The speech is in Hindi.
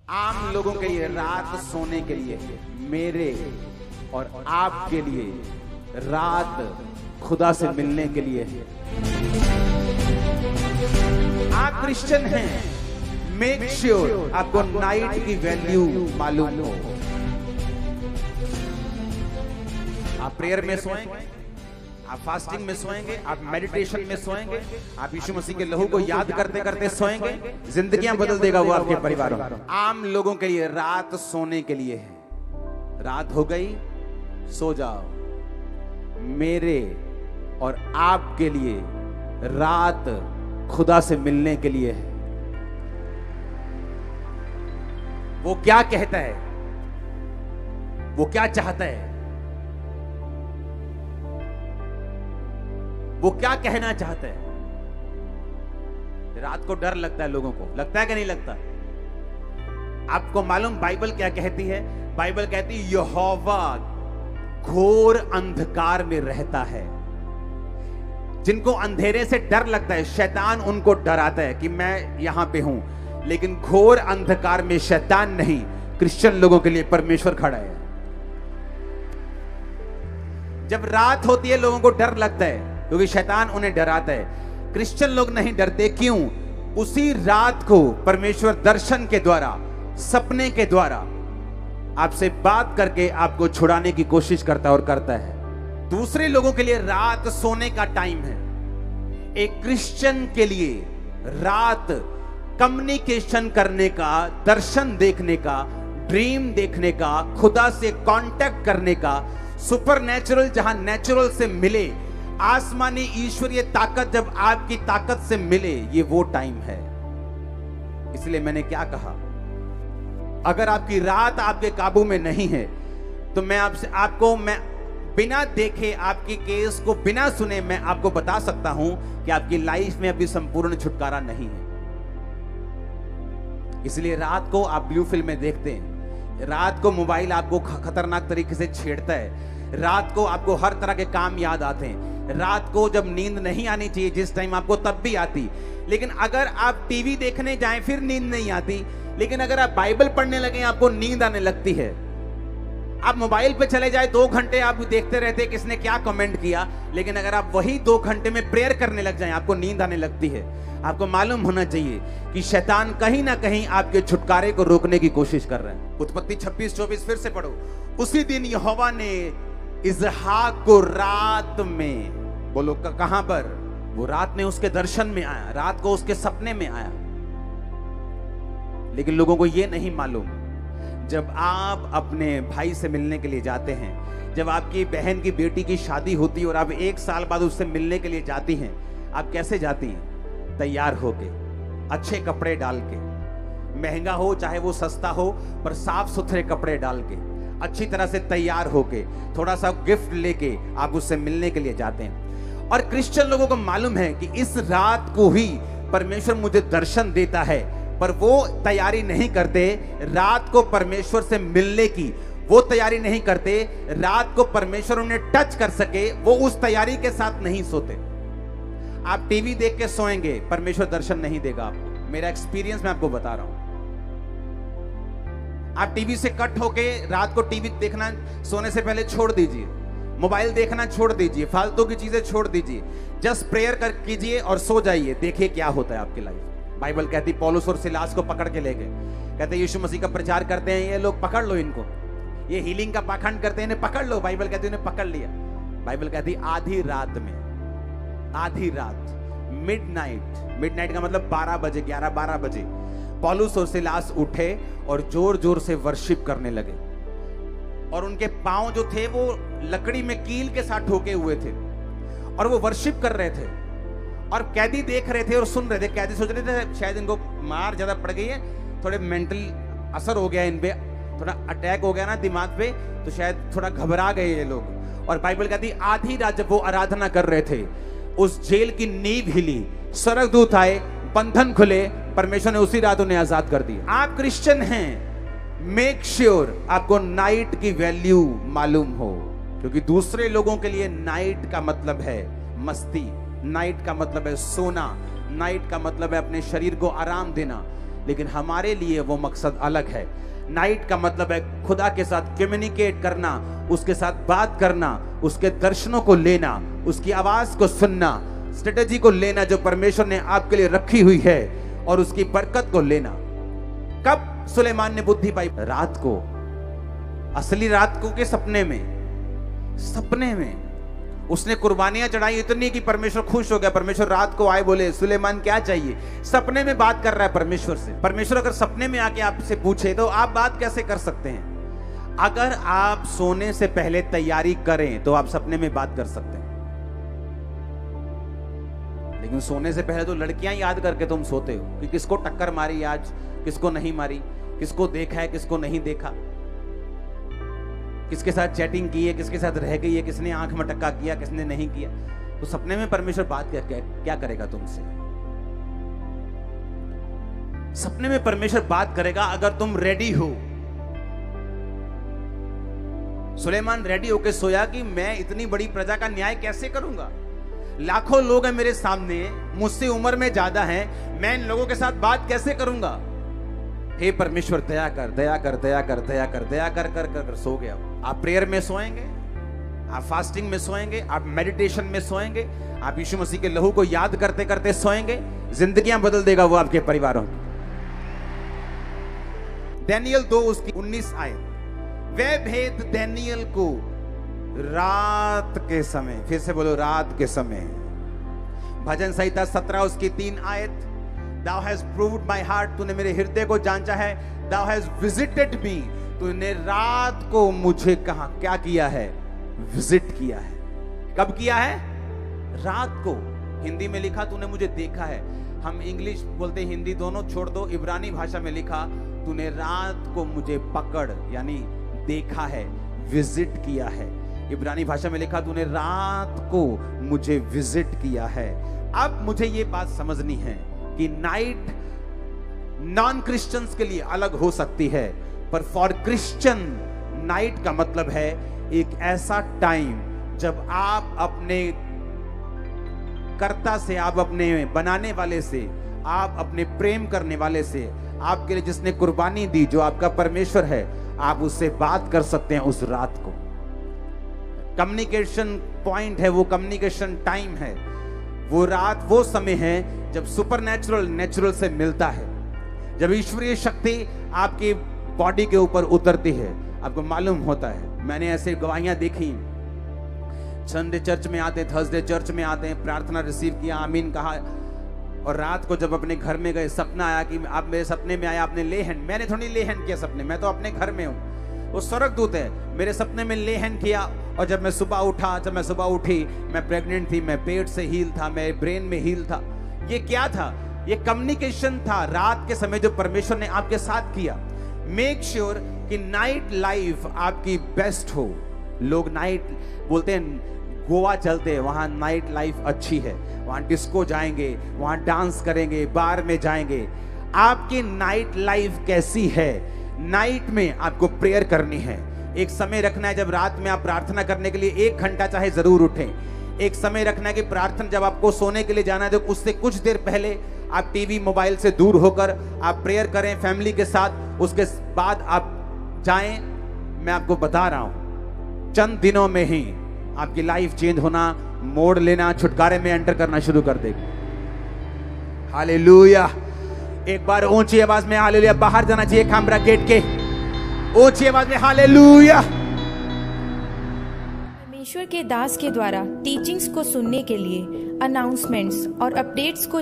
आम लोगों के लिए रात सोने के लिए, मेरे और आपके लिए रात खुदा से मिलने के लिए है। आप क्रिश्चियन हैं, मेक श्योर आपको नाइट की वैल्यू मालूम हो। आप प्रेयर में सोएंगे, आप फास्टिंग में सोएंगे, आप मेडिटेशन में सोएंगे, आप यीशु मसीह के लहू को याद करते करते सोएंगे, जिंदगियां बदल देगा वो आपके परिवारों। आम लोगों के लिए रात सोने के लिए है। रात हो गई, सो जाओ। मेरे और आपके लिए रात खुदा से मिलने के लिए है। वो क्या कहता है, वो क्या चाहता है, वो क्या कहना चाहता है। रात को डर लगता है लोगों को, लगता है कि नहीं लगता? आपको मालूम बाइबल क्या कहती है? बाइबल कहती है यहोवा घोर अंधकार में रहता है। जिनको अंधेरे से डर लगता है, शैतान उनको डराता है कि मैं यहां पे हूं, लेकिन घोर अंधकार में शैतान नहीं, क्रिश्चियन लोगों के लिए परमेश्वर खड़ा है। जब रात होती है लोगों को डर लगता है क्योंकि शैतान उन्हें डराता है। क्रिश्चियन लोग नहीं डरते, क्यों? उसी रात को परमेश्वर दर्शन के द्वारा, सपने के द्वारा आपसे बात करके आपको छुड़ाने की कोशिश करता है और करता है। दूसरे लोगों के लिए रात सोने का टाइम है। एक क्रिश्चियन के लिए रात कम्युनिकेशन करने का, दर्शन देखने का, ड्रीम देखने का, खुदा से कांटेक्ट करने का, सुपरनैचुरल जहां नेचुरल से मिले, आसमानी ईश्वरीय ताकत जब आपकी ताकत से मिले, ये वो टाइम है। इसलिए मैंने क्या कहा, अगर आपकी रात आपके काबू में नहीं है तो मैं बिना देखे, आपकी केस को बिना सुने, मैं आपको बता सकता हूं कि आपकी लाइफ में अभी संपूर्ण छुटकारा नहीं है। इसलिए रात को आप ब्लू फिल्म में देखते हैं, रात को मोबाइल आपको खतरनाक तरीके से छेड़ता है, रात को आपको हर तरह के काम याद आते हैं, रात को जब नींद नहीं आनी चाहिए जिस टाइम आपको, तब भी आती। लेकिन अगर आप टीवी देखने जाएं फिर नींद नहीं आती, लेकिन अगर आप बाइबल पढ़ने लगे आपको नींद आने लगती है। आप मोबाइल पे चले जाए 2 घंटे आप देखते रहते किसने क्या कमेंट किया, लेकिन अगर आप वही 2 घंटे में प्रेयर करने लग जाएं आपको नींद आने लगती है। आपको मालूम होना चाहिए कि शैतान कहीं ना कहीं आपके छुटकारे को रोकने की कोशिश कर रहे हैं। उत्पत्ति 26-24 फिर से पढ़ो। उसी दिन यहोवा ने इसहाक को रात में, बोलो कहां पर? वो रात में उसके दर्शन में आया, रात को उसके सपने में आया। लेकिन लोगों को यह नहीं मालूम, जब आप अपने भाई से मिलने के लिए जाते हैं, जब आपकी बहन की बेटी की शादी होती है और आप 1 साल बाद उससे मिलने के लिए जाती हैं, आप कैसे जाती हैं? तैयार होके, अच्छे कपड़े डाल के, महंगा हो चाहे वो सस्ता हो, पर साफ सुथरे कपड़े डाल के, अच्छी तरह से तैयार होके, थोड़ा सा गिफ्ट लेके आप उससे मिलने के लिए जाते हैं। और क्रिश्चियन लोगों को मालूम है कि इस रात को ही परमेश्वर मुझे दर्शन देता है, पर वो तैयारी नहीं करते रात को परमेश्वर से मिलने की, वो तैयारी नहीं करते रात को परमेश्वर उन्हें टच कर सके, वो उस तैयारी के साथ नहीं सोते। आप टीवी देख के सोएंगे, परमेश्वर दर्शन नहीं देगा आपको। मेरा एक्सपीरियंस मैं आपको बता रहा हूं। आप टीवी से कट होके रात को टीवी देखना सोने से पहले छोड़ दीजिए, मोबाइल देखना छोड़ दीजिए, फालतू की चीजें छोड़ दीजिए, जस्ट प्रेयर कर कीजिए और सो जाइए। देखिए क्या होता है आपकी लाइफ। बाइबल कहती पौलुस और सिलास को पकड़ के ले गए, कहते यीशु मसीह का प्रचार करते हैं ये लोग, पकड़ लो इनको, ये हीलिंग का पाखंड करते हैं, इन्हें पकड़ लो। बाइबल कहती उन्हें पकड़ लिया। बाइबल कहती आधी रात में, आधी रात, मिडनाइट का मतलब 12 बजे, 11-12 बजे पौलुस और सिलास उठे और जोर जोर से वर्शिप करने लगे। और उनके पांव जो थे वो लकड़ी में कील के साथ ठोके हुए थे और वो वर्शिप कर रहे थे। और कैदी देख रहे थे और सुन रहे थे। कैदी सोच रहे थे शायद इनको मार ज्यादा पड़ गई है, थोड़े मेंटल असर हो गया इन पे, थोड़ा अटैक हो गया ना दिमाग पे, तो शायद थोड़ा घबरा गए ये लोग। और बाइबल कहती आधी रात जब वो आराधना कर रहे थे, उस जेल की नींव हिली, स्वर्गदूत आए, बंधन खुले, परमेश्वर ने उसी रात उन्हें आजाद कर दिया। आप क्रिश्चियन हैं, मेक श्योर आपको नाइट की वैल्यू मालूम हो, क्योंकि दूसरे लोगों के लिए नाइट का मतलब है मस्ती, नाइट का मतलब है सोना, नाइट का मतलब है अपने शरीर को आराम देना, लेकिन हमारे लिए वो मकसद अलग है। नाइट का मतलब है खुदा के साथ कम्युनिकेट करना, उसके साथ बात करना, उसके दर्शनों को लेना, उसकी आवाज को सुनना, स्ट्रेटेजी को लेना जो परमेश्वर ने आपके लिए रखी हुई है, और उसकी बरकत को लेना। कब सुलेमान ने बुद्धि पाई? रात को। असली रात को के सपने में। सपने में उसने कुर्बानियां चढ़ाई इतनी कि परमेश्वर खुश हो गया। परमेश्वर रात को आए, बोले सुलेमान क्या चाहिए? सपने में बात कर रहा है परमेश्वर से। परमेश्वर अगर सपने में आके आपसे पूछे तो आप बात कैसे कर सकते हैं? अगर आप सोने से पहले तैयारी करें तो आप सपने में बात कर सकते हैं, लेकिन सोने से पहले तो लड़कियां याद करके तुम सोते हो कि किसको टक्कर मारी आज, किसको नहीं मारी, किसको देखा है, किसको नहीं देखा, किसके साथ चैटिंग की है, किसके साथ रह गई है, किसने आंख में टक्का किया, किसने नहीं किया। तो सपने में परमेश्वर बात क्या करेगा तुमसे? सपने में परमेश्वर बात करेगा अगर तुम रेडी हो। सुलेमान रेडी होकर सोया कि मैं इतनी बड़ी प्रजा का न्याय कैसे करूंगा? लाखों लोग हैं मेरे सामने, मुझसे उम्र में ज्यादा हैं, मैं इन लोगों के साथ बात कैसे करूंगा? हे परमेश्वर दया कर, दया कर, दया कर, दया कर, दया कर कर कर, कर सो गया। आप प्रेयर में सोएंगे, आप फास्टिंग में सोएंगे, आप मेडिटेशन में सोएंगे, आप यीशु मसीह के लहू को याद करते करते सोएंगे, जिंदगियां बदल देगा वो आपके परिवारों की। दानियल 2 उसकी 19 आयत। वे भेद दानियल को रात के समय, फिर से बोलो रात के समय। भजन संहिता 17 उसकी 3 आयत। Thou has proved my heart, तूने मेरे हृदय को जांचा है। Thou has visited me, तूने रात को मुझे कहा क्या किया है? विजिट किया है। कब किया है? रात को। हिंदी में लिखा तूने मुझे देखा है। हम इंग्लिश बोलते, हिंदी दोनों छोड़ दो, इब्रानी भाषा में लिखा तूने रात को मुझे पकड़ यानी देखा है, विजिट किया है। इब्रानी भाषा में लिखा तूने रात को मुझे विजिट किया है। अब मुझे ये बात समझनी है कि नाइट नॉन क्रिश्चियंस के लिए अलग हो सकती है, पर फॉर क्रिश्चियन नाइट का मतलब है एक ऐसा टाइम जब आप अपने कर्ता से, आप अपने बनाने वाले से, आप अपने प्रेम करने वाले से, आपके लिए जिसने कुर्बानी दी, जो आपका परमेश्वर है, आप उससे बात कर सकते हैं उस रात को। कम्युनिकेशन पॉइंट है वो, कम्युनिकेशन टाइम है वो। रात वो समय है जब सुपरनैचुरल नेचुरल से मिलता है, जब ईश्वरीय शक्ति आपकी बॉडी के ऊपर उतरती है। आपको मालूम होता है, मैंने ऐसे गवाहियां देखी। संडे चर्च में आते, थर्सडे चर्च में आते हैं, प्रार्थना रिसीव किया, आमीन कहा, और रात को जब अपने घर में गए, सपना आया कि आप मेरे सपने में आया, आपने ले हैंड। मैंने थोड़ी ले हैंड किया सपने, मैं तो अपने घर में हूँ। वो स्वर्गदूत है, मेरे सपने में ले हैंड किया। और जब मैं सुबह उठी, मैं प्रेग्नेंट थी, मैं पेट से हील था, मैं ब्रेन में हील था। ये क्या था? ये कम्युनिकेशन था रात के समय जो परमेश्वर ने आपके साथ किया। मेक श्योर कि नाइट लाइफ आपकी बेस्ट हो। लोग नाइट बोलते हैं, गोवा चलते हैं, वहां नाइट लाइफ अच्छी है, वहां डिस्को जाएंगे, वहां डांस करेंगे, बार में जाएंगे। आपकी नाइट लाइफ कैसी है? नाइट में आपको प्रेयर करनी है। एक समय रखना है जब रात में आप प्रार्थना करने के लिए 1 घंटा चाहे जरूर उठें। एक समय रखना है कि प्रार्थना जब आपको सोने के लिए जाना है तो उससे कुछ देर पहले आप टीवी मोबाइल से दूर होकर आप प्रेयर करें फैमिली के साथ। उसके बाद आप जाएं। मैं आपको बता रहा हूं, चंद दिनों में ही आपकी लाइफ चेंज होना, मोड़ लेना, छुटकारे में एंटर करना शुरू कर देगी। हालेलुया। एक बार ऊंची आवाज में हालेलुया बाहर जाना चाहिए कैमरा गेट के, ऊंची आवाज में हालेलुया। परमेश्वर के दास के द्वारा टीचिंग्स को सुनने के लिए, अनाउंसमेंट्स और अपडेट्स को